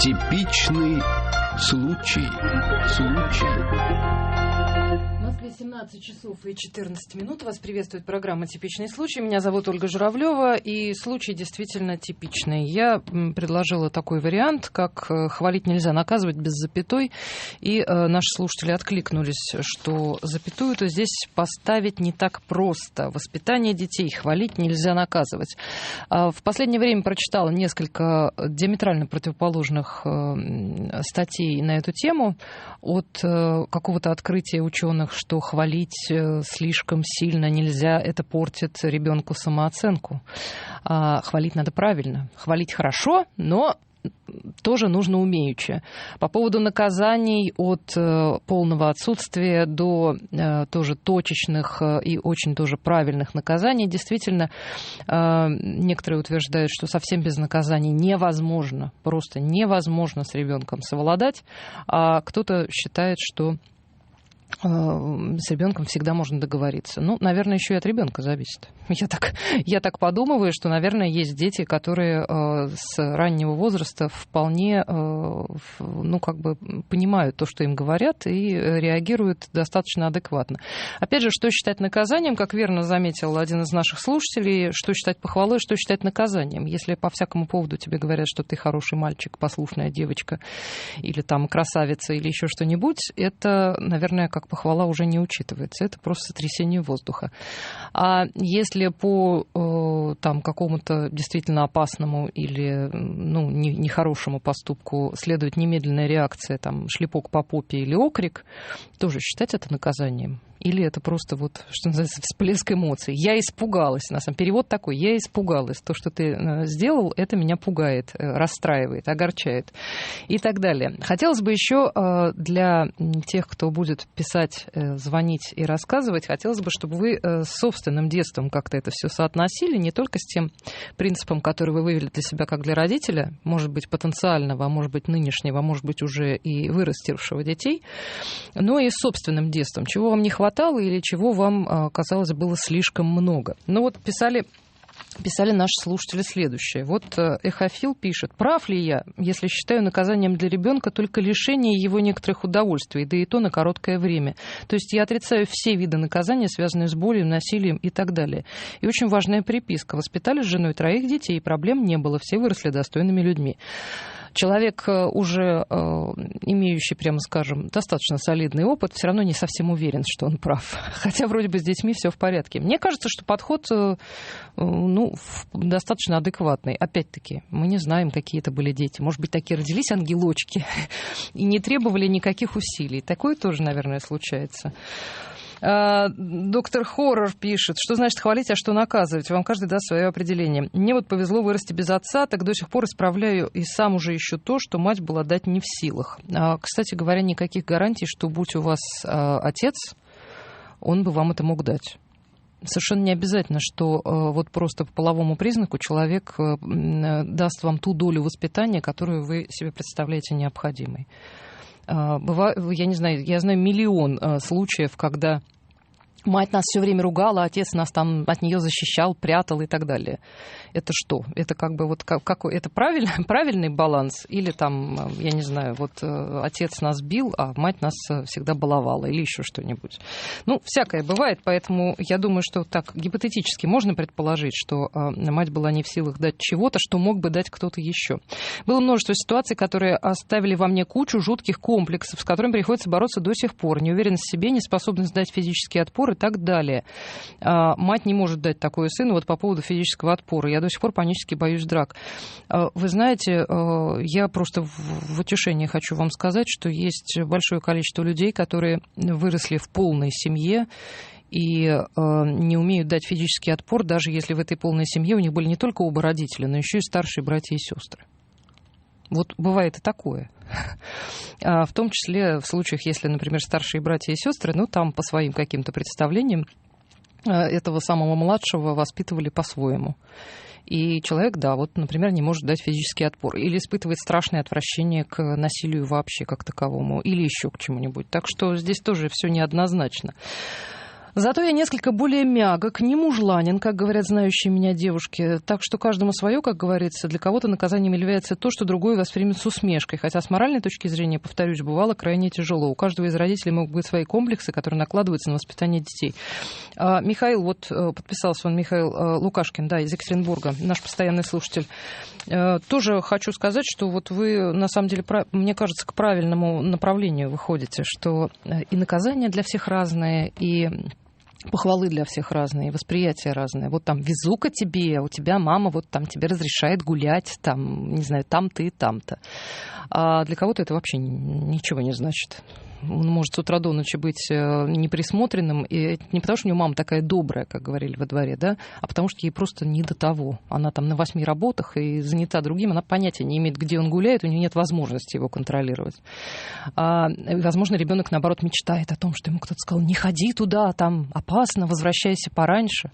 Типичный случай. 17 часов и 14 минут. Вас приветствует программа «Типичный случай». Меня зовут Ольга Журавлева, и случай действительно типичный. Я предложила такой вариант, как «хвалить нельзя, наказывать» без запятой, и наши слушатели откликнулись, что запятую-то здесь поставить не так просто. Воспитание детей хвалить нельзя, наказывать. В последнее время прочитала несколько диаметрально противоположных статей на эту тему, от какого-то открытия ученых, что хвалить слишком сильно нельзя, это портит ребенку самооценку. Хвалить надо правильно. Хвалить хорошо, но тоже нужно умеючи. По поводу наказаний от полного отсутствия до тоже точечных и очень тоже правильных наказаний. Действительно, некоторые утверждают, что совсем без наказаний невозможно, просто невозможно с ребенком совладать, а кто-то считает, что с ребенком всегда можно договориться. Ну, наверное, еще и от ребенка зависит. Я так подумываю, что, наверное, есть дети, которые с раннего возраста вполне, понимают то, что им говорят, и реагируют достаточно адекватно. Опять же, что считать наказанием, как верно заметил один из наших слушателей, что считать похвалой, что считать наказанием. Если по всякому поводу тебе говорят, что ты хороший мальчик, послушная девочка, или там красавица, или еще что-нибудь, это, наверное, как похвала уже не учитывается. Это просто сотрясение воздуха. А если по какому-то действительно опасному или нехорошему поступку следует немедленная реакция, там, шлепок по попе или окрик, тоже считать это наказанием? Или это просто, что называется, всплеск эмоций? Я испугалась. На самом деле, перевод такой: я испугалась. То, что ты сделал, это меня пугает, расстраивает, огорчает и так далее. Хотелось бы еще для тех, кто будет писать, звонить и рассказывать, хотелось бы, чтобы вы с собственным детством как-то это все соотносили, не только с тем принципом, который вы вывели для себя как для родителя, может быть, потенциального, а может быть, нынешнего, а может быть, уже и вырастившего детей, но и с собственным детством. Чего вам не хватает или чего вам, казалось, было слишком много. Писали наши слушатели следующее. Эхофил пишет: прав ли я, если считаю наказанием для ребенка только лишение его некоторых удовольствий, да и то на короткое время. То есть я отрицаю все виды наказания, связанные с болью, насилием и так далее. И очень важная приписка: воспитали с женой 3 детей, и проблем не было, все выросли достойными людьми. Человек, уже имеющий, прямо скажем, достаточно солидный опыт, все равно не совсем уверен, что он прав. Хотя вроде бы с детьми все в порядке. Мне кажется, что подход достаточно адекватный. Опять-таки, мы не знаем, какие это были дети. Может быть, такие родились ангелочки и не требовали никаких усилий. Такое тоже, наверное, случается. Доктор Хоррор пишет: что значит хвалить, а что наказывать? Вам каждый даст свое определение. Мне повезло вырасти без отца, так до сих пор исправляю и сам уже ищу то, что мать была дать не в силах. Кстати говоря, никаких гарантий, что будь у вас отец, он бы вам это мог дать. Совершенно не обязательно, что просто по половому признаку человек даст вам ту долю воспитания, которую вы себе представляете необходимой. Я знаю миллион случаев, когда мать нас все время ругала, отец нас там от нее защищал, прятал и так далее. Это что? Это это правильный баланс? Или там, я не знаю, отец нас бил, а мать нас всегда баловала, или еще что-нибудь. Всякое бывает, поэтому я думаю, что так гипотетически можно предположить, что мать была не в силах дать чего-то, что мог бы дать кто-то еще. Было множество ситуаций, которые оставили во мне кучу жутких комплексов, с которыми приходится бороться до сих пор. Неуверенность в себе, неспособность дать физический отпор и так далее. Мать не может дать такое сыну. По поводу физического отпора. Я до сих пор панически боюсь драк. Вы знаете, я просто в утешение хочу вам сказать, что есть большое количество людей, которые выросли в полной семье и не умеют дать физический отпор, даже если в этой полной семье у них были не только оба родителя, но еще и старшие братья и сестры. Бывает и такое. В том числе в случаях, если, например, старшие братья и сестры, там по своим каким-то представлениям этого самого младшего воспитывали по-своему. И человек, например, не может дать физический отпор или испытывает страшное отвращение к насилию вообще как таковому, или еще к чему-нибудь. Так что здесь тоже все неоднозначно. Зато я несколько более мягок, не мужланин, как говорят знающие меня девушки. Так что каждому свое, как говорится. Для кого-то наказанием является то, что другой воспримет с усмешкой. Хотя с моральной точки зрения, повторюсь, бывало крайне тяжело. У каждого из родителей могут быть свои комплексы, которые накладываются на воспитание детей. Михаил, вот подписался он, Михаил Лукашкин, да, из Екатеринбурга, наш постоянный слушатель. Тоже хочу сказать, что вот вы, на самом деле, мне кажется, к правильному направлению выходите, что и наказания для всех разные, и похвалы для всех разные, и восприятия разные. Вот там везука тебе, у тебя мама вот там тебе разрешает гулять, там, не знаю, там-то и там-то. А для кого-то это вообще ничего не значит. Он может с утра до ночи быть неприсмотренным, и не потому, что у него мама такая добрая, как говорили во дворе, да, а потому что ей просто не до того. Она там на 8 работах и занята другим, она понятия не имеет, где он гуляет, у нее нет возможности его контролировать. Возможно, ребенок, наоборот, мечтает о том, что ему кто-то сказал: не ходи туда, там опасно, возвращайся пораньше.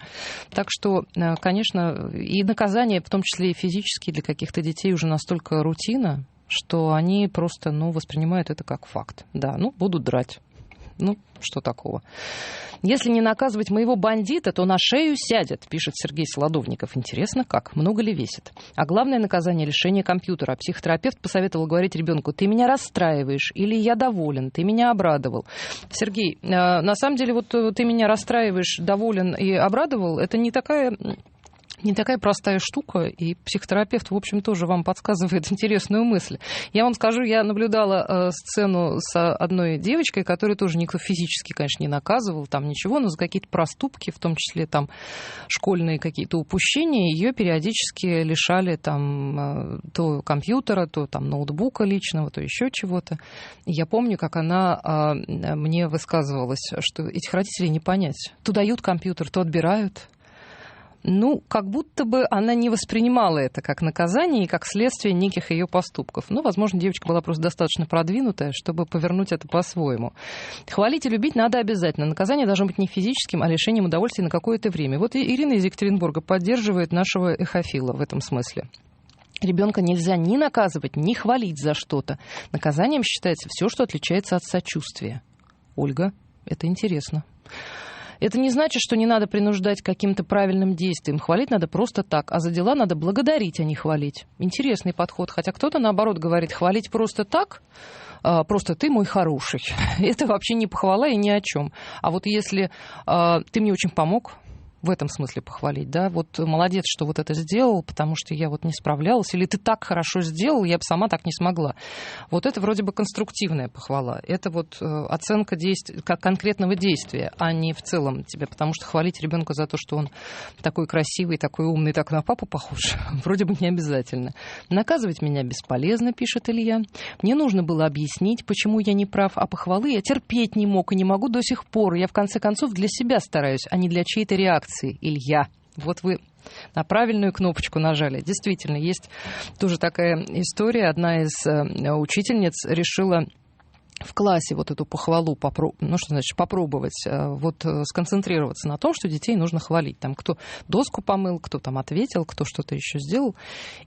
Так что, конечно, и наказание, в том числе и физические, для каких-то детей уже настолько рутина, что они просто, воспринимают это как факт. Да, будут драть. Что такого? Если не наказывать моего бандита, то на шею сядет, пишет Сергей Солодовников. Интересно, как? Много ли весит? А главное наказание — лишение компьютера. А психотерапевт посоветовал говорить ребенку: ты меня расстраиваешь, или я доволен, ты меня обрадовал. Сергей, на самом деле, вот ты меня расстраиваешь, доволен и обрадовал, это не такая простая штука, и психотерапевт, в общем, тоже вам подсказывает интересную мысль. Я вам скажу, я наблюдала сцену с одной девочкой, которую тоже никто физически, конечно, не наказывал, там ничего, но за какие-то проступки, в том числе там школьные какие-то упущения, ее периодически лишали там то компьютера, то там ноутбука личного, то еще чего-то. И я помню, как она мне высказывалась, что этих родителей не понять. То дают компьютер, то отбирают. Как будто бы она не воспринимала это как наказание и как следствие неких ее поступков. Возможно, девочка была просто достаточно продвинутая, чтобы повернуть это по-своему. Хвалить и любить надо обязательно. Наказание должно быть не физическим, а лишением удовольствия на какое-то время. Вот и Ирина из Екатеринбурга поддерживает нашего эхофила в этом смысле. Ребенка нельзя ни наказывать, ни хвалить за что-то. Наказанием считается все, что отличается от сочувствия. Ольга, это интересно. Это не значит, что не надо принуждать к каким-то правильным действиям. Хвалить надо просто так, а за дела надо благодарить, а не хвалить. Интересный подход. Хотя кто-то, наоборот, говорит: хвалить просто так, просто ты мой хороший. Это вообще не похвала и ни о чем. А вот если ты мне очень помог, в этом смысле похвалить, да, вот молодец, что вот это сделал, потому что я вот не справлялась, или ты так хорошо сделал, я бы сама так не смогла. Вот это вроде бы конструктивная похвала. Это вот оценка действия, как конкретного действия, а не в целом тебе, потому что хвалить ребенка за то, что он такой красивый, такой умный, так на папу похож, вроде бы не обязательно. Наказывать меня бесполезно, пишет Илья. Мне нужно было объяснить, почему я не прав, а похвалы я терпеть не мог и не могу до сих пор. Я в конце концов для себя стараюсь, а не для чьей-то реакции. Илья, вот вы на правильную кнопочку нажали. Действительно, есть тоже такая история. Одна из учительниц решила в классе вот эту похвалу, попробовать, сконцентрироваться на том, что детей нужно хвалить. Там кто доску помыл, кто там ответил, кто что-то еще сделал.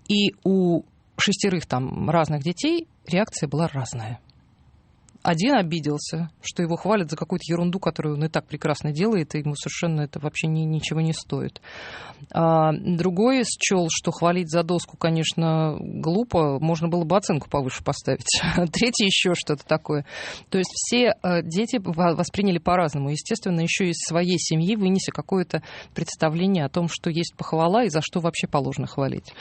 И у 6 там разных детей реакция была разная. Один обиделся, что его хвалят за какую-то ерунду, которую он и так прекрасно делает, и ему совершенно это вообще ничего не стоит. Другой счел, что хвалить за доску, конечно, глупо, можно было бы оценку повыше поставить. Третий еще что-то такое. То есть все дети восприняли по-разному. Естественно, еще из своей семьи вынеся какое-то представление о том, что есть похвала и за что вообще положено хвалить.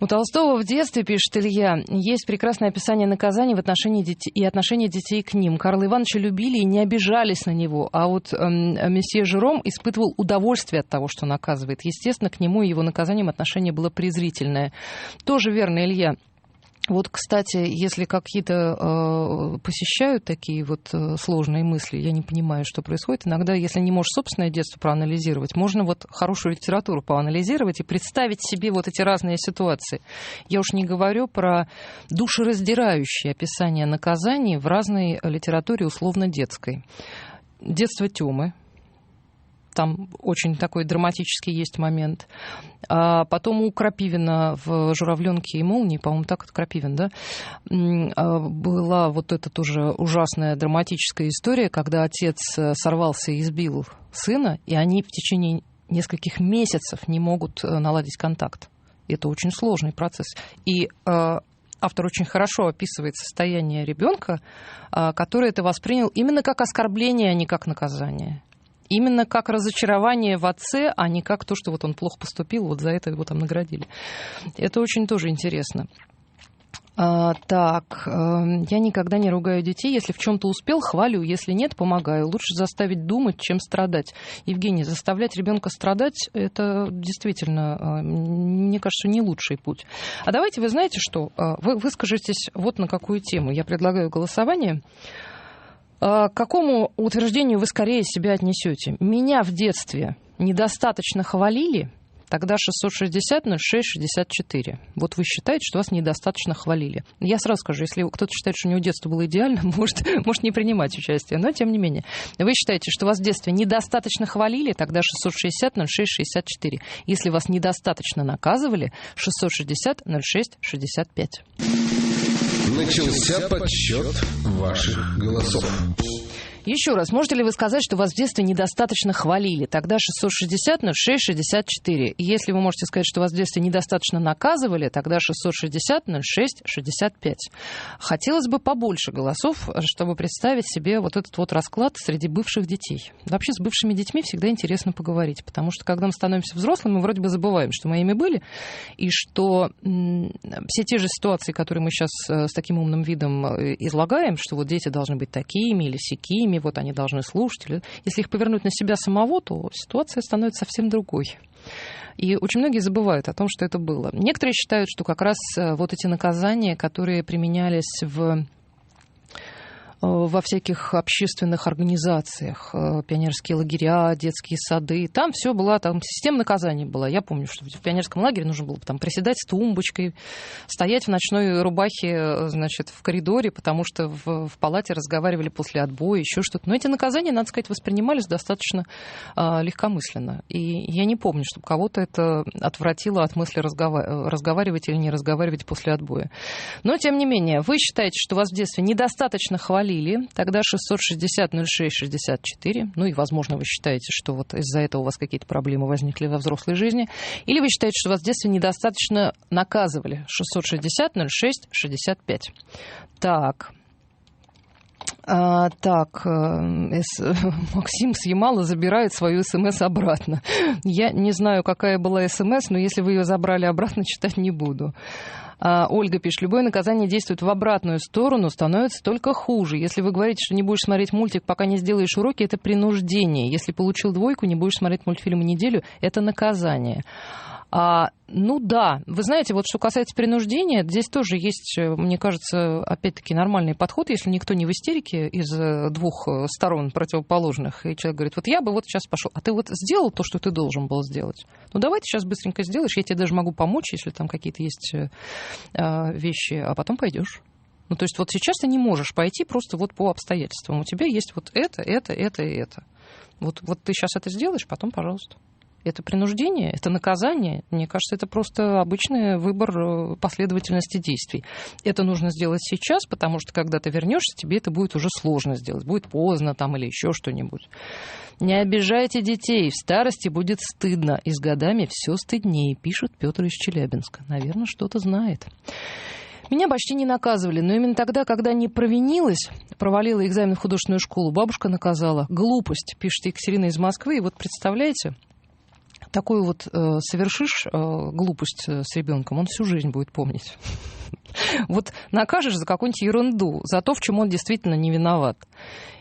У Толстого в детстве, пишет Илья, есть прекрасное описание наказаний в отношении детей и отношения детей к ним. Карла Ивановича любили и не обижались на него, а вот месье Жером испытывал удовольствие от того, что наказывает. Естественно, к нему и его наказанием отношение было презрительное. Тоже верно, Илья. Вот, кстати, если какие-то посещают такие вот сложные мысли, я не понимаю, что происходит. Иногда, если не можешь собственное детство проанализировать, можно вот хорошую литературу поанализировать и представить себе вот эти разные ситуации. Я уж не говорю про душераздирающие описания наказаний в разной литературе условно-детской. Детство Тёмы. Там очень такой драматический есть момент. А потом у Крапивина в «Журавленке и молнии», по-моему, так это Крапивин, да, была вот эта тоже ужасная драматическая история, когда отец сорвался и избил сына, и они в течение нескольких месяцев не могут наладить контакт. Это очень сложный процесс. И автор очень хорошо описывает состояние ребенка, который это воспринял именно как оскорбление, а не как наказание. Именно как разочарование в отце, а не как то, что вот он плохо поступил, вот за это его там наградили. Это очень тоже интересно. Я никогда не ругаю детей. Если в чем-то успел, хвалю. Если нет, помогаю. Лучше заставить думать, чем страдать. Евгений, заставлять ребенка страдать, это действительно, мне кажется, не лучший путь. А давайте, вы знаете что? Вы выскажетесь вот на какую тему. Я предлагаю голосование. К какому утверждению вы скорее себя отнесете? Меня в детстве недостаточно хвалили, тогда 660-06-64. Вот вы считаете, что вас недостаточно хвалили. Я сразу скажу, если кто-то считает, что у него детство было идеально, может не принимать участие. Но, тем не менее, вы считаете, что вас в детстве недостаточно хвалили, тогда 660-06-64. Если вас недостаточно наказывали, 660-06-65. Начался подсчет ваших голосов. Еще раз, можете ли вы сказать, что вас в детстве недостаточно хвалили? Тогда 660-06-64. И если вы можете сказать, что вас в детстве недостаточно наказывали, тогда 660-06-65. Хотелось бы побольше голосов, чтобы представить себе вот этот вот расклад среди бывших детей. Вообще с бывшими детьми всегда интересно поговорить, потому что когда мы становимся взрослыми, мы вроде бы забываем, что мы ими были, и что все те же ситуации, которые мы сейчас с таким умным видом излагаем, что вот дети должны быть такими или сякими, вот они должны слушать. Если их повернуть на себя самого, то ситуация становится совсем другой. И очень многие забывают о том, что это было. Некоторые считают, что как раз вот эти наказания, которые применялись во всяких общественных организациях, пионерские лагеря, детские сады. Там все было, там система наказаний была. Я помню, что в пионерском лагере нужно было там приседать с тумбочкой, стоять в ночной рубахе, значит, в коридоре, потому что в палате разговаривали после отбоя, еще что-то. Но эти наказания, надо сказать, воспринимались достаточно легкомысленно. И я не помню, чтобы кого-то это отвратило от мысли разговаривать или не разговаривать после отбоя. Но, тем не менее, вы считаете, что вас в детстве недостаточно хвалили, тогда 660-06-64. Ну и, возможно, вы считаете, что вот из-за этого у вас какие-то проблемы возникли во взрослой жизни. Или вы считаете, что вас в детстве недостаточно наказывали. 660-06-65. Максим с Ямала забирает свою СМС обратно. Я не знаю, какая была СМС, но если вы ее забрали обратно, читать не буду. Ольга пишет, любое наказание действует в обратную сторону, становится только хуже. Если вы говорите, что не будешь смотреть мультик, пока не сделаешь уроки, это принуждение. Если получил 2, не будешь смотреть мультфильм неделю, это наказание. Ну да, вы знаете, вот что касается принуждения, здесь тоже есть, мне кажется, опять-таки нормальный подход, если никто не в истерике из 2 сторон противоположных, и человек говорит, вот я бы вот сейчас пошел, а ты вот сделал то, что ты должен был сделать? Ну давай ты сейчас быстренько сделаешь, я тебе даже могу помочь, если там какие-то есть вещи, а потом пойдешь. Ну то есть вот сейчас ты не можешь пойти просто вот по обстоятельствам, у тебя есть вот это и это. Вот ты сейчас это сделаешь, потом пожалуйста. Это принуждение, это наказание. Мне кажется, это просто обычный выбор последовательности действий. Это нужно сделать сейчас, потому что когда ты вернешься, тебе это будет уже сложно сделать. Будет поздно там или еще что-нибудь. Не обижайте детей. В старости будет стыдно. И с годами все стыднее, пишет Петр из Челябинска. Наверное, что-то знает. Меня почти не наказывали, но именно тогда, когда не провинилась, провалила экзамен в художественную школу, бабушка наказала. Глупость, пишет Екатерина из Москвы. И вот представляете, такую вот совершишь глупость с ребенком, он всю жизнь будет помнить. Вот накажешь за какую-нибудь ерунду, за то, в чем он действительно не виноват.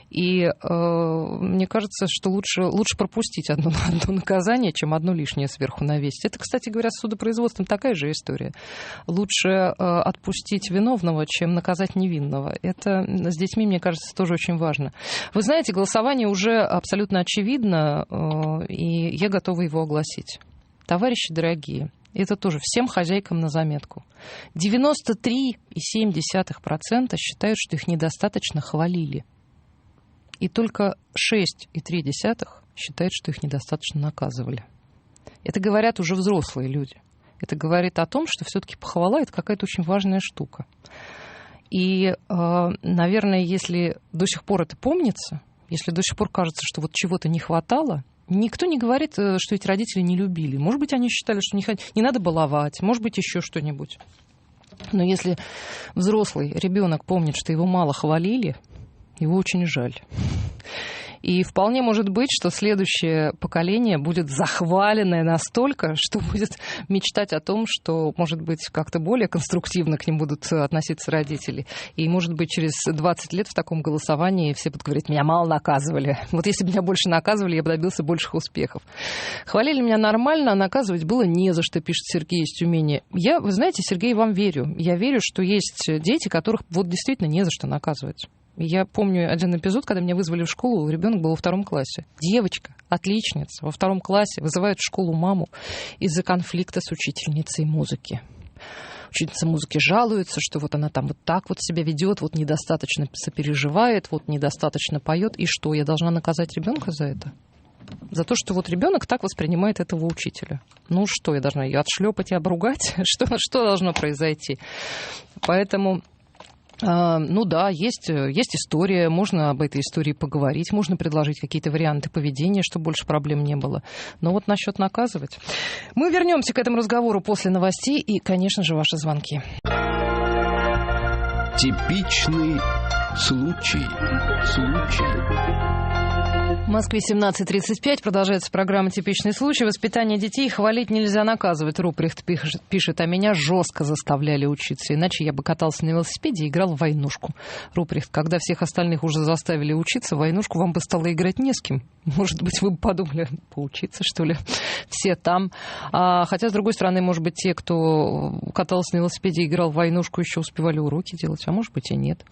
И мне кажется, что лучше пропустить одно наказание, чем одно лишнее сверху навесить. Это, кстати говоря, с судопроизводством такая же история. Лучше отпустить виновного, чем наказать невинного. Это с детьми, мне кажется, тоже очень важно. Вы знаете, голосование уже абсолютно очевидно, и я готова его огласить. Товарищи дорогие, это тоже всем хозяйкам на заметку. 93,7% считают, что их недостаточно хвалили. И только 6,3% считает, что их недостаточно наказывали. Это говорят уже взрослые люди. Это говорит о том, что все-таки похвала – это какая-то очень важная штука. И, наверное, если до сих пор это помнится, если до сих пор кажется, что вот чего-то не хватало, никто не говорит, что эти родители не любили. Может быть, они считали, что не надо баловать, может быть, еще что-нибудь. Но если взрослый ребенок помнит, что его мало хвалили, его очень жаль. И вполне может быть, что следующее поколение будет захваленное настолько, что будет мечтать о том, что, может быть, как-то более конструктивно к ним будут относиться родители. И, может быть, через 20 лет в таком голосовании все будут говорить: меня мало наказывали. Вот если бы меня больше наказывали, я бы добился больших успехов. Хвалили меня нормально, а наказывать было не за что, пишет Сергей из Тюмени. Вы знаете, Сергей, вам верю. Я верю, что есть дети, которых вот действительно не за что наказывать. Я помню один эпизод, когда меня вызвали в школу, ребенок был во 2 классе. Девочка, отличница, во 2 классе вызывает в школу маму из-за конфликта с учительницей музыки. Учительница музыки жалуется, что вот она там вот так вот себя ведет, вот недостаточно сопереживает, вот недостаточно поет. И что, я должна наказать ребенка за это? За то, что вот ребенок так воспринимает этого учителя. Ну что, я должна ее отшлепать и обругать? Что должно произойти? Поэтому... Ну да, есть история, можно об этой истории поговорить, можно предложить какие-то варианты поведения, чтобы больше проблем не было. Но вот насчет наказывать. Мы вернемся к этому разговору после новостей и, конечно же, ваши звонки. Типичный случай. В Москве 17:35. Продолжается программа «Типичный случай». Воспитание детей хвалить нельзя, наказывать. Руприхт пишет: а меня жестко заставляли учиться. Иначе я бы катался на велосипеде и играл в войнушку. Руприхт: когда всех остальных уже заставили учиться, в войнушку вам бы стало играть не с кем. Может быть, вы бы подумали, поучиться, что ли? Все там. Хотя, с другой стороны, может быть, те, кто катался на велосипеде и играл в войнушку, еще успевали уроки делать, а может быть и нет.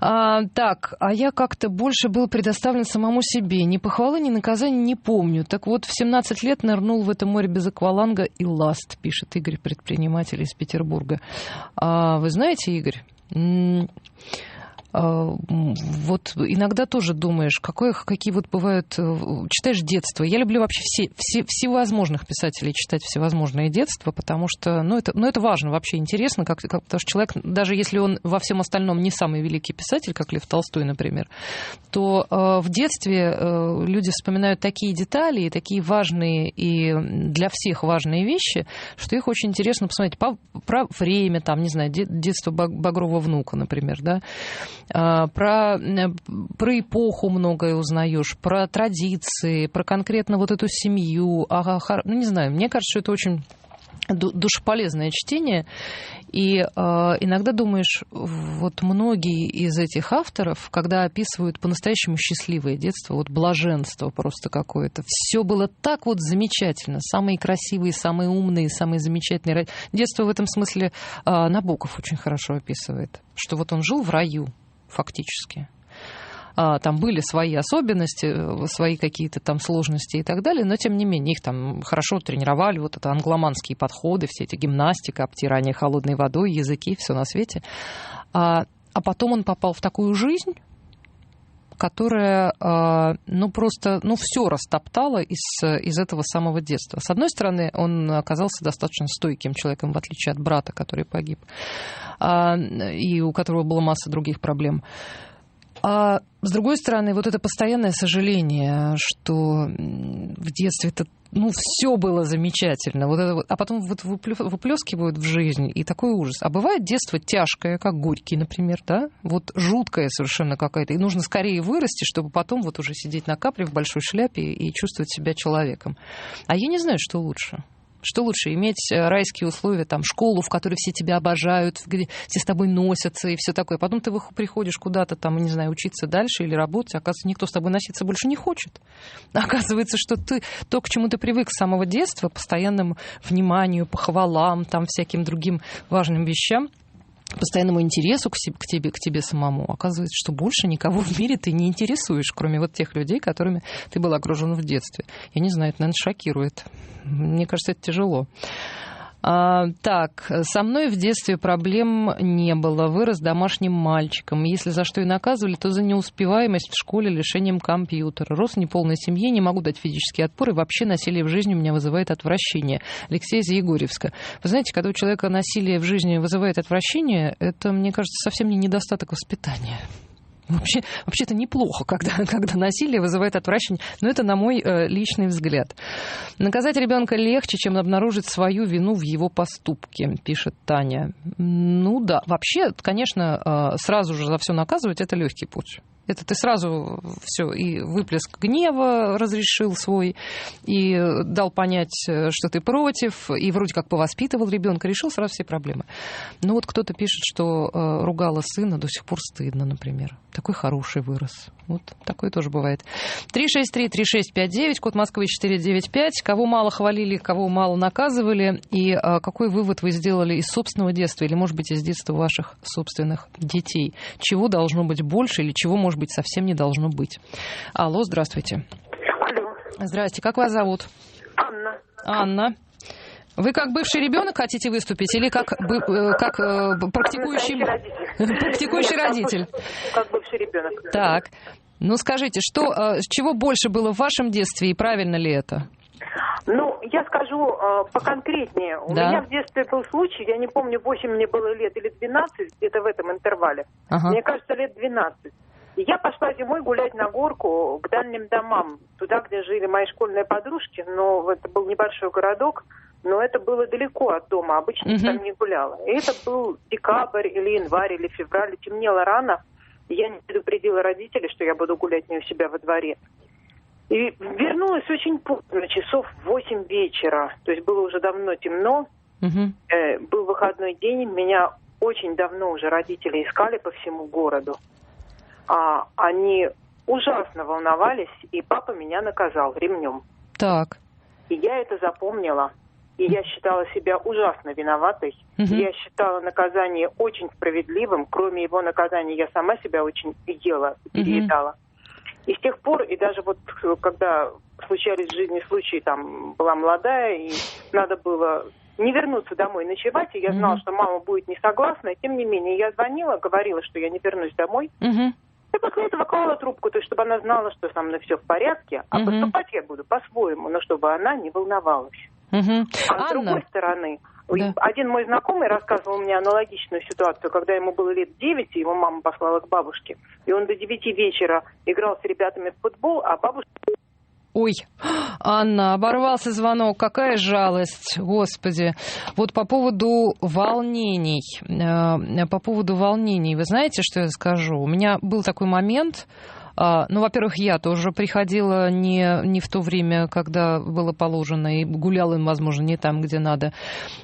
Я как-то больше был предоставлен самому себе. Ни похвалы, ни наказания не помню. Так вот, в 17 лет нырнул в это море без акваланга и ласт, пишет Игорь, предприниматель из Петербурга. Вы знаете, Игорь, вот иногда тоже думаешь, какие вот бывают... Читаешь детство. Я люблю вообще всевозможных писателей читать всевозможные детства, потому что это важно, вообще интересно, потому что человек, даже если он во всем остальном не самый великий писатель, как Лев Толстой, например, то в детстве люди вспоминают такие детали и такие важные и для всех важные вещи, что их очень интересно посмотреть. Про время, там, не знаю, детство Багрова внука, например, да, про эпоху многое узнаешь, про традиции, про конкретно вот эту семью. Не знаю, мне кажется, что это очень душеполезное чтение. И иногда думаешь, вот многие из этих авторов, когда описывают по-настоящему счастливое детство, вот блаженство просто какое-то, все было так вот замечательно. Самые красивые, самые умные, самые замечательные. Детство в этом смысле Набоков очень хорошо описывает, что вот он жил в раю фактически. Там были свои особенности, свои какие-то там сложности и так далее, но тем не менее их там хорошо тренировали, вот это англоманские подходы, все эти гимнастика, обтирание холодной водой, языки, все на свете. А потом он попал в такую жизнь, которая, все растоптала из этого самого детства. С одной стороны, он оказался достаточно стойким человеком, в отличие от брата, который погиб, и у которого была масса других проблем. А с другой стороны, вот это постоянное сожаление, что в детстве-то все было замечательно, а потом выплескивают в жизнь, и такой ужас. А бывает детство тяжкое, как Горький, например, да? Вот жуткое совершенно какая-то, и нужно скорее вырасти, чтобы потом вот уже сидеть на капле в большой шляпе и чувствовать себя человеком. А я не знаю, что лучше. Что лучше, иметь райские условия, там, школу, в которой все тебя обожают, где все с тобой носятся и все такое. Потом ты приходишь куда-то, там, не знаю, учиться дальше или работать, оказывается, никто с тобой носиться больше не хочет. Оказывается, что то, к чему ты привык с самого детства, постоянному вниманию, похвалам, там, всяким другим важным вещам, постоянному интересу к тебе самому, оказывается, что больше никого в мире ты не интересуешь, кроме вот тех людей, которыми ты был окружен в детстве. Я не знаю, это, наверное, шокирует. Мне кажется, это тяжело. Так, со мной в детстве проблем не было. Вырос домашним мальчиком. Если за что и наказывали, то за неуспеваемость в школе лишением компьютера. Рос в неполной семье, не могу дать физический отпор, и вообще насилие в жизни у меня вызывает отвращение. Алексей из Егорьевска. Вы знаете, когда у человека насилие в жизни вызывает отвращение, это, мне кажется, совсем не недостаток воспитания. Вообще-то неплохо, когда насилие вызывает отвращение, но это на мой личный взгляд. Наказать ребенка легче, чем обнаружить свою вину в его поступке, пишет Таня. Ну да, вообще, конечно, сразу же за все наказывать — это легкий путь. Это ты сразу все, и выплеск гнева разрешил свой, и дал понять, что ты против, и вроде как повоспитывал ребенка, решил сразу все проблемы. Но вот кто-то пишет, что ругала сына, до сих пор стыдно, например. Такой хороший вырос. Вот такое тоже бывает. 363-3659, код Москвы 495. Кого мало хвалили, кого мало наказывали, и какой вывод вы сделали из собственного детства, или, может быть, из детства ваших собственных детей? Чего должно быть больше, или чего, может быть, совсем не должно быть? Алло, здравствуйте. Алло. Здрасте, как вас зовут? Анна. Анна. Вы как бывший ребенок хотите выступить, или как практикующий родитель? Как бывший ребенок. Так. Ну, скажите, чего больше было в вашем детстве, и правильно ли это? Ну, я скажу поконкретнее. У меня в детстве был случай, я не помню, 8 мне было лет или 12, где-то в этом интервале. Ага. Мне кажется, лет 12. И я пошла зимой гулять на горку к дальним домам, туда, где жили мои школьные подружки, но это был небольшой городок, но это было далеко от дома, обычно там не гуляла. И это был декабрь или январь или февраль, темнело рано, и я не предупредила родителей, что я буду гулять не у себя во дворе. И вернулась очень поздно, часов в 8 вечера, то есть было уже давно темно, был выходной день, меня очень давно уже родители искали по всему городу. Они ужасно волновались, и папа меня наказал ремнем. Так. И я это запомнила. И я считала себя ужасно виноватой. Я считала наказание очень справедливым. Кроме его наказания, я сама себя очень ела, переедала. И с тех пор, и даже вот когда случались в жизни случаи, там была молодая, и надо было не вернуться домой ночевать, и я знала, что мама будет не согласна, и тем не менее я звонила, говорила, что я не вернусь домой. И после этого клала трубку, то есть чтобы она знала, что со мной все в порядке, а поступать я буду по-своему, но чтобы она не волновалась. А с другой стороны, один мой знакомый рассказывал мне аналогичную ситуацию, когда ему было лет 9, и его мама послала к бабушке, и он до 9 вечера играл с ребятами в футбол, а бабушка... Ой, Анна, оборвался звонок, какая жалость, Господи. Вот по поводу волнений, вы знаете, что я скажу? У меня был такой момент, ну, во-первых, я тоже приходила не в то время, когда было положено, и гуляла, возможно, не там, где надо.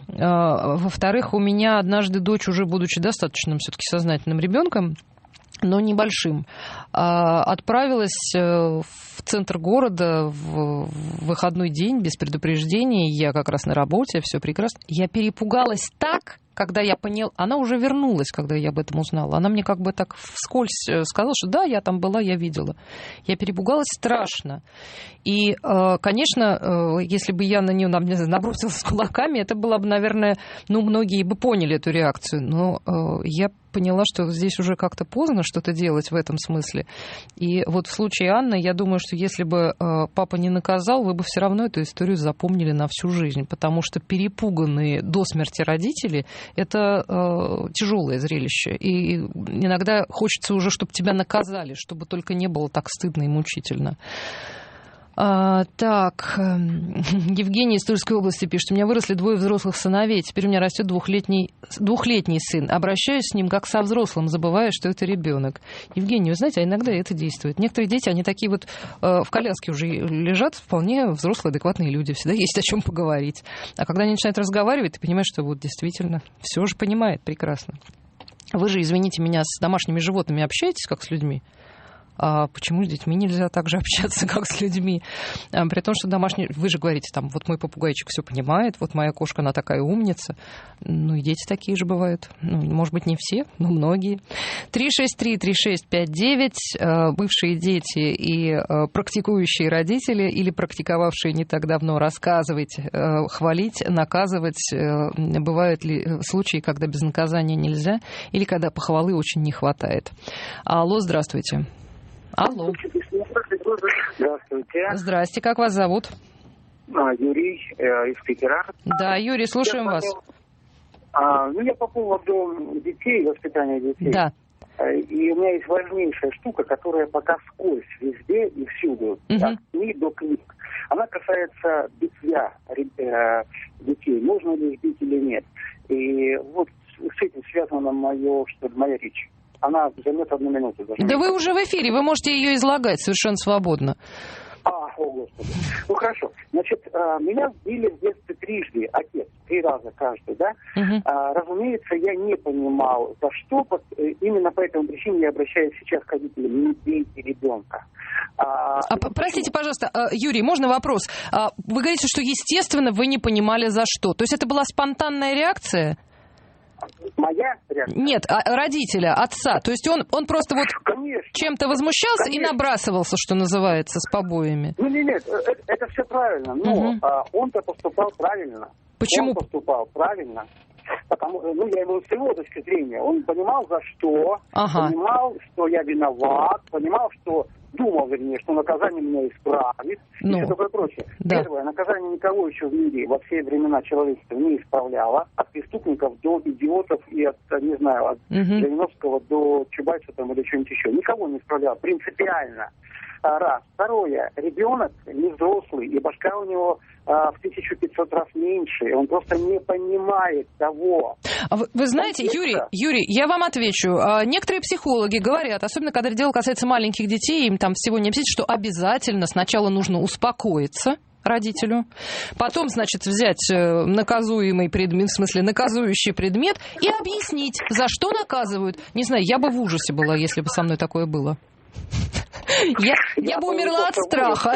Во-вторых, у меня однажды дочь, уже будучи достаточным все-таки сознательным ребенком, но небольшим, отправилась в центр города в выходной день без предупреждения. Я как раз на работе, все прекрасно. Я перепугалась так, когда я поняла, она уже вернулась, когда я об этом узнала. Она мне как бы так вскользь сказала, что да, я там была, я видела. Я перепугалась страшно. И, конечно, если бы я на нее набросилась с кулаками, это было бы, наверное, многие бы поняли эту реакцию. Но я поняла, что здесь уже как-то поздно что-то делать в этом смысле. И вот в случае Анны, я думаю, что если бы папа не наказал, вы бы все равно эту историю запомнили на всю жизнь, потому что перепуганные до смерти родители — это тяжелое зрелище. И иногда хочется уже, чтобы тебя наказали, чтобы только не было так стыдно и мучительно. Так, Евгений из Тульской области пишет: у меня выросли 2 взрослых сыновей, теперь у меня растет двухлетний сын. Обращаюсь с ним как со взрослым, забывая, что это ребенок. Евгений, вы знаете, иногда это действует. Некоторые дети, они такие вот в коляске уже лежат, вполне взрослые, адекватные люди, всегда есть о чем поговорить. А когда они начинают разговаривать, ты понимаешь, что вот действительно все же понимает прекрасно. Вы же, извините меня, с домашними животными общаетесь, как с людьми? А почему с детьми нельзя так же общаться, как с людьми? При том, что домашние... Вы же говорите, там, вот мой попугайчик все понимает, вот моя кошка, она такая умница. Ну, и дети такие же бывают. Ну, может быть, не все, но многие. 363-3659. Бывшие дети и практикующие родители или практиковавшие не так давно. Рассказывайте, хвалить, наказывать. Бывают ли случаи, когда без наказания нельзя, или когда похвалы очень не хватает? Алло, здравствуйте. Алло. Здравствуйте. Здрасте, как вас зовут? Юрий из Питера. Да, Юрий, слушаем вас. Я по поводу детей, воспитания детей. Да. И у меня есть важнейшая штука, которая пока вскользь везде и всюду, от книг до книг. Она касается битья детей. Нужно ли их бить или нет. И вот с этим связана моя речь. Она займет 1 минуту. Да вы уже в эфире, вы можете ее излагать совершенно свободно. О Господи. Ну хорошо. Значит, меня били в детстве трижды, отец, 3 раза каждый, да? Разумеется, я не понимал, за что. Именно по этому причине я обращаюсь сейчас к родителям. Не бейте ребенка. Простите, пожалуйста, Юрий, можно вопрос? Вы говорите, что, естественно, вы не понимали, за что. То есть это была спонтанная реакция? Моя реакция? Нет, родителя, отца. То есть он просто вот чем-то возмущался и набрасывался, что называется, с побоями. Нет, это все правильно. Но он-то поступал правильно. Почему? Он поступал правильно. Потому, я имею с его точки зрения. Он понимал, за что, понимал, что я виноват, понимал, что что наказание меня исправит, и все такое прочее. Да. Первое, наказание никого еще в мире во все времена человечества не исправляло, от преступников до идиотов и от Жириновского до Чубайса там, или что-нибудь еще. Никого не исправляло, принципиально. Раз. Второе, ребенок не взрослый, и башка у него в 1500 раз меньше, он просто не понимает того. Вы знаете, Юрий, я вам отвечу. Некоторые психологи говорят, особенно когда дело касается маленьких детей, им там всего не объяснить, что обязательно сначала нужно успокоиться родителю, потом, значит, взять наказуемый предмет, в смысле наказующий предмет, и объяснить, за что наказывают. Не знаю, я бы в ужасе была, если бы со мной такое было. Я бы умерла от страха.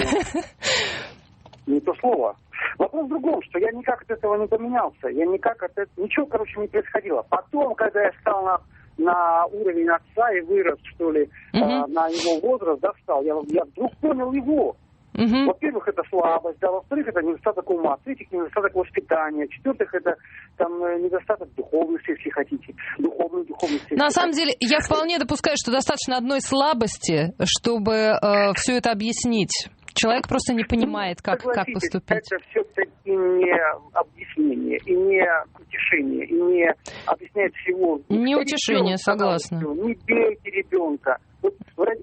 Не то слово. Вопрос в другом, что я никак от этого не поменялся. Ничего, не происходило. Потом, когда я стал на уровень отца и вырос, что ли, на его возраст, встал, я вдруг понял его. Во-первых, это слабость, да, во-вторых, это недостаток ума, в-третьих, недостаток воспитания, в-четвертых, это недостаток духовности, если хотите. Духовности. На самом деле, я вполне допускаю, что достаточно одной слабости, чтобы все это объяснить. Человек просто не понимает, как поступить. Это все-таки не объяснение, и не утешение, и не объясняет всего. Не утешение, согласна. Не бейте ребенка.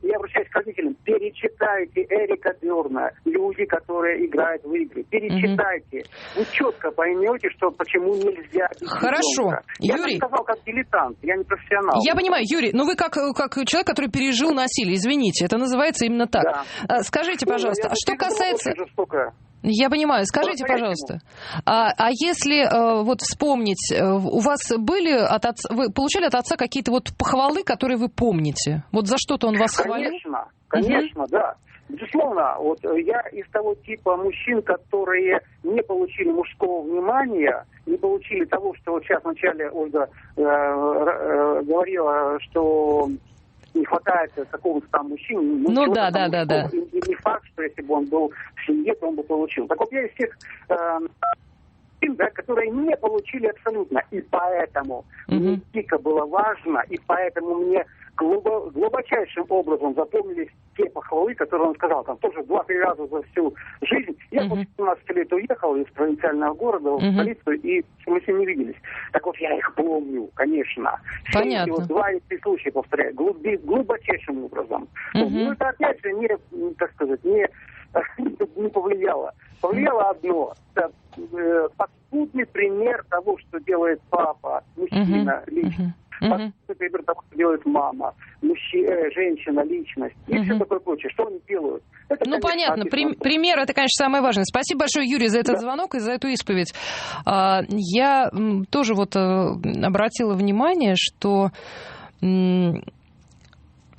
Я обращаюсь к родителям. Перечитайте Эрика Бёрна, люди, которые играют в игры. Перечитайте. Вы четко поймете, почему нельзя бить Хорошо. ребенка. Юрий. Я сказал как дилетант, я не профессионал. Я понимаю, Юрий, но вы как человек, который пережил насилие, извините, это называется именно так. Да. Скажите, пожалуйста, что касается... Я понимаю. Скажите, пожалуйста, а если вот вспомнить, у вас были вы получали от отца какие-то вот похвалы, которые вы помните? Вот за что-то он вас хвалил? Конечно, да. Безусловно, вот я из того типа мужчин, которые не получили мужского внимания, не получили того, что вот сейчас вначале Ольга говорила, что не хватает какого-то там мужчины. Да. И не факт, что если бы он был в семье, то он бы получил. Так вот, я из тех которые не получили абсолютно. И поэтому мне дико было важно, и поэтому мне глубочайшим образом запомнились те похвалы, которые он сказал. Там тоже 2-3 раза за всю жизнь. Я после 17 лет уехал из провинциального города в столицу, и мы с ним не виделись. Так вот, я их помню, конечно. Понятно. Все эти 2 или 3 случая, повторяю, глубочайшим образом. Но это опять же не повлияло. Повлияло одно. Это подспудный пример того, что делает папа, мужчина, личность. Пример того, что делает мама, женщина, личность и все такое прочее. Что они делают? Это, конечно, понятно. Пример — это, конечно, самое важное. Спасибо большое, Юрий, за этот звонок и за эту исповедь. Я тоже вот обратила внимание, что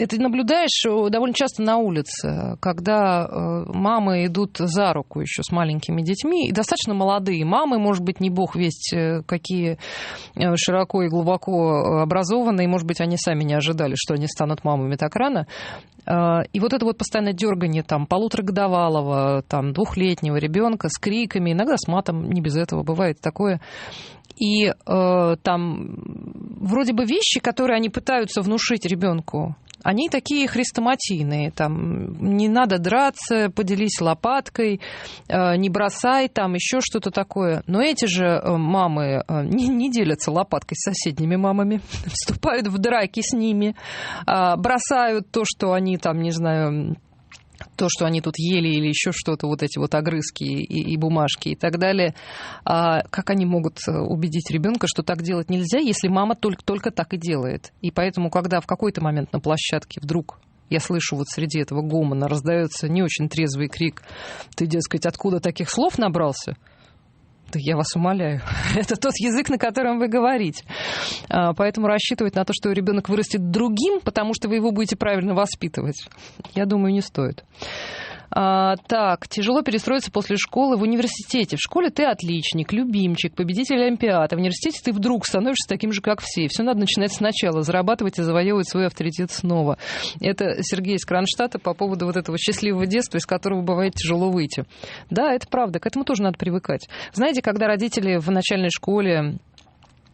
Это наблюдаешь довольно часто на улице, когда мамы идут за руку еще с маленькими детьми, и достаточно молодые мамы, может быть, не бог весть какие широко и глубоко образованные, может быть, они сами не ожидали, что они станут мамами так рано. И вот это вот постоянное дергание там полуторагодовалого, там 2-летнего ребенка с криками, иногда с матом, не без этого бывает такое. И там вроде бы вещи, которые они пытаются внушить ребенку, они такие хрестоматийные, там, не надо драться, поделись лопаткой, не бросай, там, еще что-то такое. Но эти же мамы не делятся лопаткой с соседними мамами, вступают в драки с ними, бросают то, что они там, не знаю, то, что они тут ели или еще что-то, вот эти вот огрызки и бумажки и так далее. Как они могут убедить ребенка, что так делать нельзя, если мама только так и делает? И поэтому, когда в какой-то момент на площадке вдруг я слышу вот среди этого гомона раздается не очень трезвый крик: «Ты, дескать, откуда таких слов набрался?» Да я вас умоляю, это тот язык, на котором вы говорите. Поэтому рассчитывать на то, что ребенок вырастет другим, потому что вы его будете правильно воспитывать, я думаю, не стоит. Так, тяжело перестроиться после школы в университете. В школе ты отличник, любимчик, победитель олимпиад. А в университете ты вдруг становишься таким же, как все. Все надо начинать сначала, зарабатывать и завоевывать свой авторитет снова. Это Сергей из Кронштадта по поводу вот этого счастливого детства, из которого бывает тяжело выйти. Да, это правда, к этому тоже надо привыкать. Знаете, когда родители в начальной школе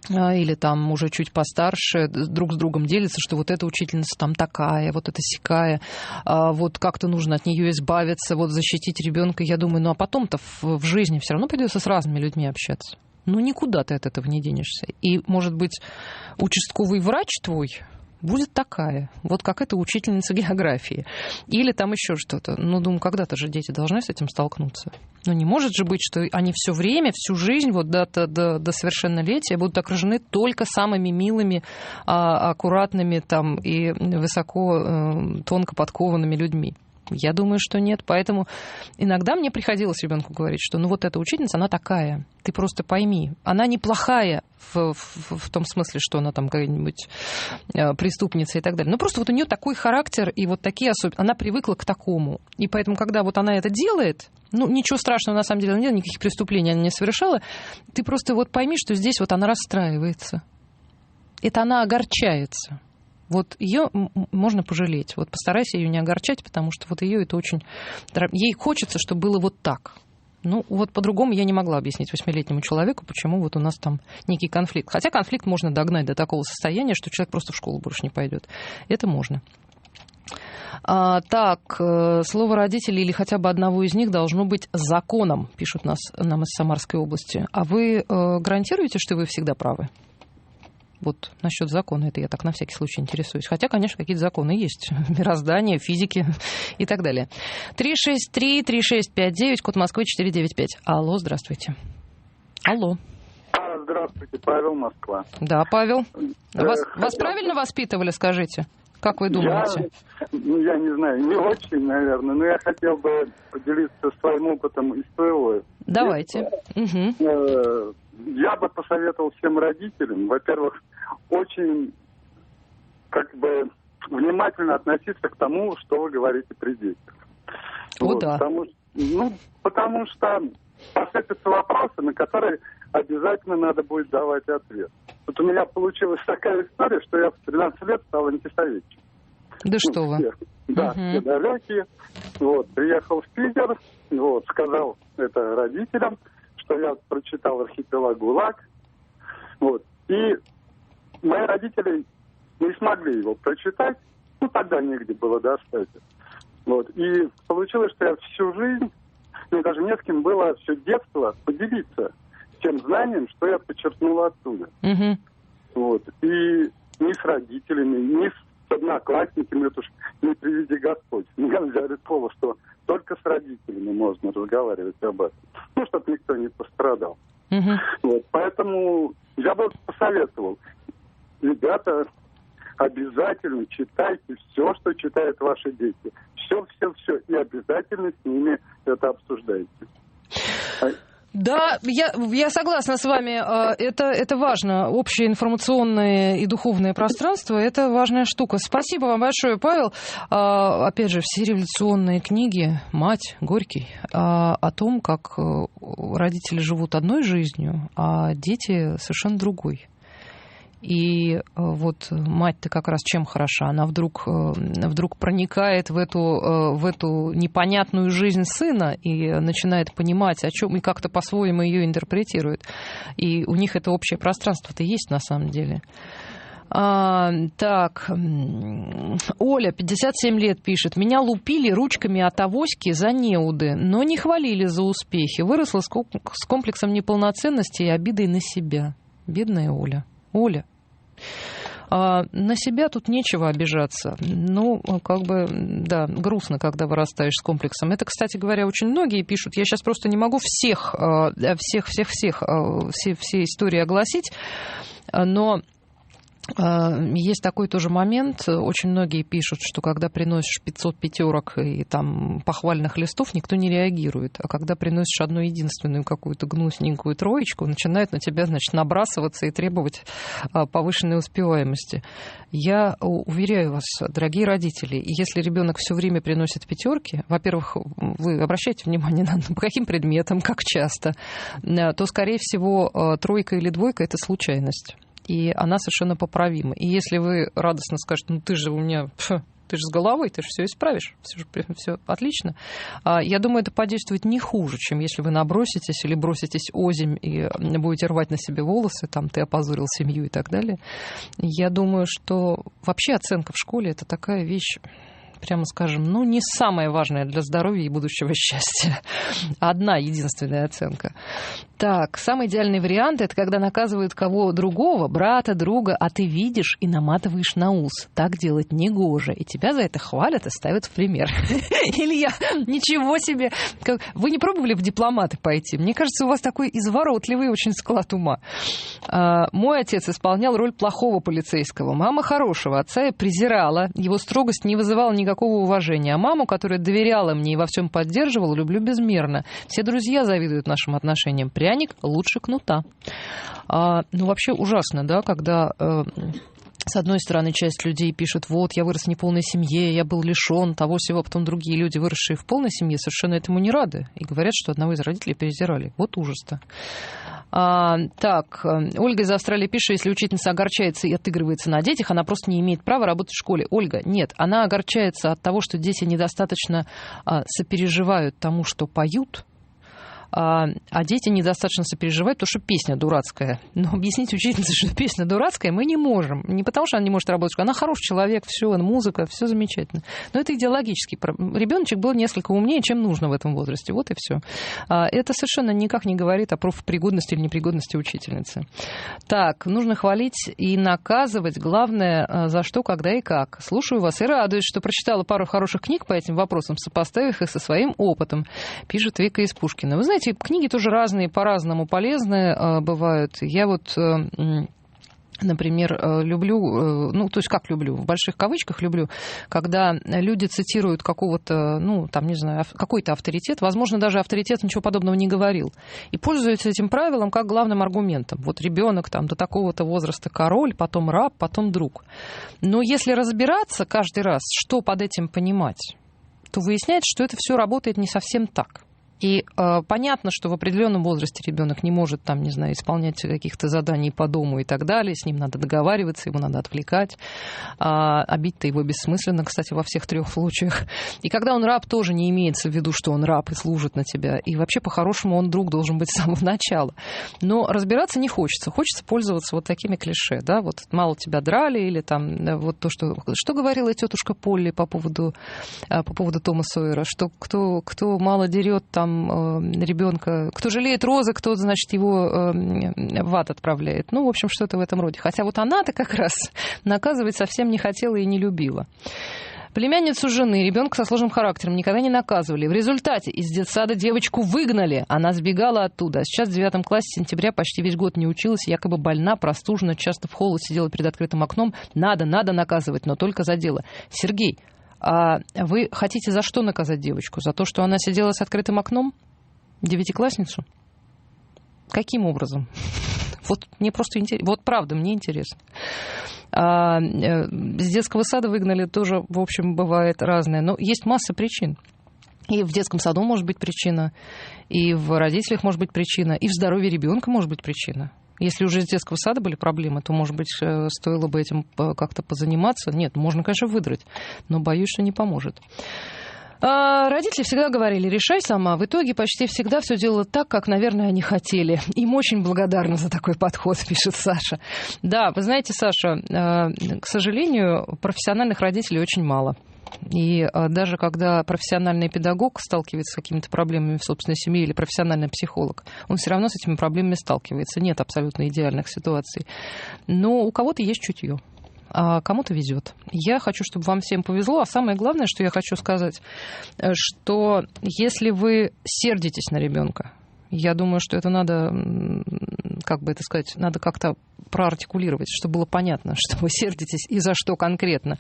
или там уже чуть постарше друг с другом делятся, что вот эта учительница там такая, вот эта сякая, вот как-то нужно от нее избавиться, вот защитить ребенка. Я думаю, ну а потом-то в жизни все равно придется с разными людьми общаться. Ну никуда ты от этого не денешься. И, может быть, участковый врач твой будет такая, вот как эта учительница географии. Или там еще что-то. Ну, думаю, когда-то же дети должны с этим столкнуться. Ну, не может же быть, что они все время, всю жизнь, вот до совершеннолетия будут окружены только самыми милыми, аккуратными там, и высоко, тонко подкованными людьми. Я думаю, что нет. Поэтому иногда мне приходилось ребенку говорить, что ну вот эта учительница, она такая. Ты просто пойми. Она неплохая в том смысле, что она там какая-нибудь преступница и так далее. Но просто вот у нее такой характер и вот такие особенности. Она привыкла к такому. И поэтому, когда вот она это делает, ну ничего страшного на самом деле нет, никаких преступлений она не совершала. Ты просто вот пойми, что здесь вот она расстраивается. Это она огорчается. Вот ее можно пожалеть. Вот постарайся ее не огорчать, потому что вот ее это очень... Ей хочется, чтобы было вот так. Ну, вот по-другому я не могла объяснить 8-летнему человеку, почему вот у нас там некий конфликт. Хотя конфликт можно догнать до такого состояния, что человек просто в школу больше не пойдет. Это можно. Так, слово родителей или хотя бы одного из них должно быть законом, пишут нам из Самарской области. А вы гарантируете, что вы всегда правы? Вот насчет закона, это я так на всякий случай интересуюсь. Хотя, конечно, какие-то законы есть. Мироздание, физики и так далее. 363-3659, код Москвы 495. Алло, здравствуйте. Алло. Здравствуйте, Павел, Москва. Да, Павел. Вас правильно воспитывали, скажите? Как вы думаете? Я не знаю, не очень, наверное, но я хотел бы поделиться своим опытом из своего. Давайте. Угу. Я бы посоветовал всем родителям, во-первых, очень внимательно относиться к тому, что вы говорите при детях. Да. Потому что посыпятся вопросы, на которые обязательно надо будет давать ответ. Вот у меня получилась такая история, что я в 13 лет стал антисоветчиком. Да что вы. Да, все далекие. Приехал в Питер, сказал это родителям, что я прочитал «Архипелаг ГУЛАГ». И мои родители не смогли его прочитать. Тогда негде было достать. И получилось, что я всю жизнь, мне даже не с кем было все детство поделиться тем знанием, что я подчеркнул оттуда. И ни с родителями, ни с одноклассниками, это уж не приведи Господь. Мне взяли слово, что только с родителями можно разговаривать об этом. Чтобы никто не пострадал. Поэтому я бы посоветовал. Ребята, обязательно читайте все, что читают ваши дети. Все. И обязательно с ними это обсуждайте. Да, я согласна с вами. Это важно. Общее информационное и духовное пространство – это важная штука. Спасибо вам большое, Павел. Опять же, все революционные книги, мать, Горький, о том, как родители живут одной жизнью, а дети совершенно другой. И вот мать-то как раз чем хороша? Она вдруг проникает в эту непонятную жизнь сына и начинает понимать, о чем, и как-то по-своему ее интерпретирует. И у них это общее пространство-то есть на самом деле. Так, Оля, 57 лет, пишет. Меня лупили ручками от авоськи за неуды, но не хвалили за успехи. Выросла с комплексом неполноценности и обидой на себя. Бедная Оля. Оля, на себя тут нечего обижаться. Ну, как бы, да, грустно, когда вырастаешь с комплексом. Это, кстати говоря, очень многие пишут. Я сейчас просто не могу все истории огласить, но есть такой тоже момент. Очень многие пишут, что когда приносишь 500 пятерок и там похвальных листов, никто не реагирует. А когда приносишь одну единственную какую-то гнусненькую троечку, начинают на тебя, значит, набрасываться и требовать повышенной успеваемости. Я уверяю вас, дорогие родители, если ребенок все время приносит пятерки, во-первых, вы обращайте внимание по каким предметам, как часто, то, скорее всего, тройка или двойка – это случайность. И она совершенно поправима. И если вы радостно скажете, ну ты же у меня, ты же с головой, ты же все исправишь, все отлично, я думаю, это подействует не хуже, чем если вы наброситесь или броситесь озимь и будете рвать на себе волосы, там ты опозорил семью и так далее. Я думаю, что вообще оценка в школе – это такая вещь, прямо скажем, ну, не самая важная для здоровья и будущего счастья. Одна единственная оценка. Так, самый идеальный вариант – это когда наказывают кого другого, брата, друга, а ты видишь и наматываешь на ус. Так делать негоже. И тебя за это хвалят и ставят в пример. Илья, ничего себе! Вы не пробовали в дипломаты пойти? Мне кажется, у вас такой изворотливый очень склад ума. Мой отец исполнял роль плохого полицейского. Мама хорошего. Отца я презирала. Его строгость не вызывала никакого уважения. А маму, которая доверяла мне и во всем поддерживала, люблю безмерно. Все друзья завидуют нашим отношениям. Пряник лучше кнута. Ну, вообще ужасно, да, когда с одной стороны часть людей пишет, вот, я вырос в неполной семье, я был лишен того всего, потом другие люди, выросшие в полной семье, совершенно этому не рады и говорят, что одного из родителей перезирали. Вот ужас-то. Так, Ольга из Австралии пишет, если учительница огорчается и отыгрывается на детях, она просто не имеет права работать в школе. Ольга, нет, она огорчается от того, что дети недостаточно сопереживают тому, что поют, а дети недостаточно сопереживают, потому что песня дурацкая. Но объяснить учительнице, что песня дурацкая, мы не можем. Не потому, что она не может работать, она хороший человек, все, музыка, все замечательно. Но это идеологически. Ребеночек был несколько умнее, чем нужно в этом возрасте. Вот и все. Это совершенно никак не говорит о профпригодности или непригодности учительницы. Так, нужно хвалить и наказывать. Главное, за что, когда и как. Слушаю вас и радуюсь, что прочитала пару хороших книг по этим вопросам, сопоставив их со своим опытом, пишет Вика из Пушкина. Вы знаете, книги тоже разные, по-разному полезные бывают. Я вот, например, люблю, ну, то есть как люблю, в больших кавычках люблю, когда люди цитируют какого-то, ну, там, не знаю, какой-то авторитет, возможно, даже авторитет ничего подобного не говорил, и пользуются этим правилом как главным аргументом. Вот ребенок там до такого-то возраста король, потом раб, потом друг. Но если разбираться каждый раз, что под этим понимать, то выясняется, что это все работает не совсем так. И понятно, что в определенном возрасте ребенок не может, там, не знаю, исполнять каких-то заданий по дому и так далее, с ним надо договариваться, его надо отвлекать, а бить-то его бессмысленно, кстати, во всех 3 случаях. И когда он раб, тоже не имеется в виду, что он раб и служит на тебя. И вообще, по-хорошему, он друг должен быть с самого начала. Но разбираться не хочется. Хочется пользоваться вот такими клише, да, вот мало тебя драли, или там вот то, что говорила тетушка Полли по поводу Тома Сойера, что кто мало дерет, там, ребенка, кто жалеет розы, кто, значит, его в ад отправляет. Ну, в общем, что-то в этом роде. Хотя вот она-то как раз наказывать совсем не хотела и не любила. Племянницу жены, ребенка со сложным характером никогда не наказывали. В результате из детсада девочку выгнали. Она сбегала оттуда. А сейчас в 9 классе сентября почти весь год не училась. Якобы больна, простужена, часто в холод сидела перед открытым окном. Надо наказывать, но только за дело. Сергей, а вы хотите за что наказать девочку? За то, что она сидела с открытым окном? 9-классницу? Каким образом? Вот мне просто интересно. Вот правда, мне интересно. С детского сада выгнали тоже, в общем, бывает разное. Но есть масса причин. И в детском саду может быть причина, и в родителях может быть причина, и в здоровье ребенка может быть причина. Если уже с детского сада были проблемы, то, может быть, стоило бы этим как-то позаниматься. Нет, можно, конечно, выдрать, но боюсь, что не поможет. Родители всегда говорили: решай сама. В итоге почти всегда все делала так, как, наверное, они хотели. Им очень благодарна за такой подход, пишет Саша. Да, вы знаете, Саша, к сожалению, профессиональных родителей очень мало. И даже когда профессиональный педагог сталкивается с какими-то проблемами в собственной семье или профессиональный психолог, он все равно с этими проблемами сталкивается. Нет абсолютно идеальных ситуаций. Но у кого-то есть чутье, а кому-то везет. Я хочу, чтобы вам всем повезло. А самое главное, что я хочу сказать, что если вы сердитесь на ребенка, я думаю, что это надо, как бы это сказать, надо как-то проартикулировать, чтобы было понятно, что вы сердитесь и за что конкретно.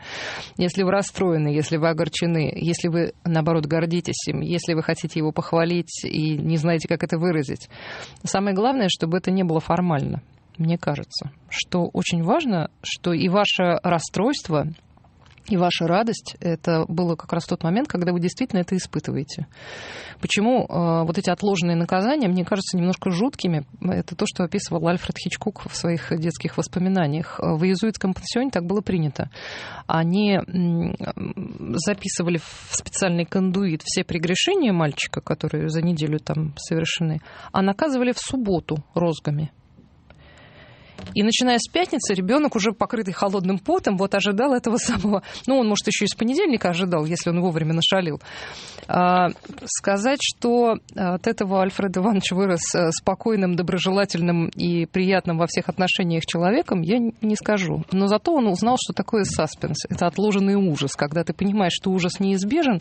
Если вы расстроены, если вы огорчены, если вы, наоборот, гордитесь им, если вы хотите его похвалить и не знаете, как это выразить. Самое главное, чтобы это не было формально, мне кажется. Что очень важно, что и ваше расстройство, и ваша радость, это было как раз тот момент, когда вы действительно это испытываете. Почему вот эти отложенные наказания, мне кажется, немножко жуткими? Это то, что описывал Альфред Хичкок в своих детских воспоминаниях. В иезуитском пансионе так было принято. Они записывали в специальный кондуит все прегрешения мальчика, которые за неделю там совершены, а наказывали в субботу розгами. И начиная с пятницы ребенок, уже покрытый холодным потом, вот ожидал этого самого... Ну, он, может, еще и с понедельника ожидал, если он вовремя нашалил. Сказать, что от этого Альфред Иванович вырос спокойным, доброжелательным и приятным во всех отношениях человеком, я не скажу. Но зато он узнал, что такое саспенс. Это отложенный ужас, когда ты понимаешь, что ужас неизбежен,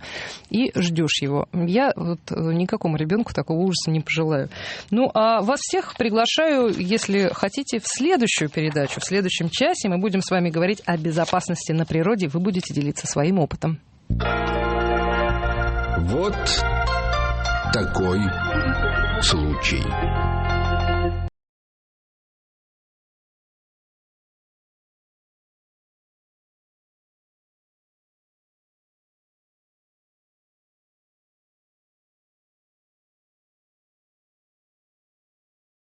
и ждешь его. Я вот никакому ребенку такого ужаса не пожелаю. Ну, а вас всех приглашаю, если хотите, в следующую передачу. В следующем часе мы будем с вами говорить о безопасности на природе. Вы будете делиться своим опытом. Вот такой случай.